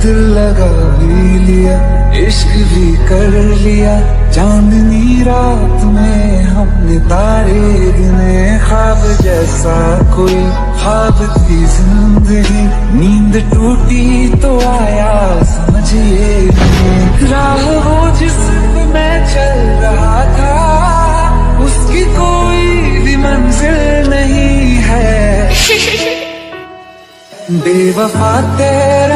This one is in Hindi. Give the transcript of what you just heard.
दिल लगा भी लिया, इश्क भी कर लिया। चांदनी रात में हमने तारे गिने, ख्वाब जैसा कोई ख्वाब थी जिंदगी। नींद टूटी तो आया समझिए नहीं, राह वो जिस पे मैं चल रहा था उसकी कोई भी मंजिल नहीं है। बेवफा तेरा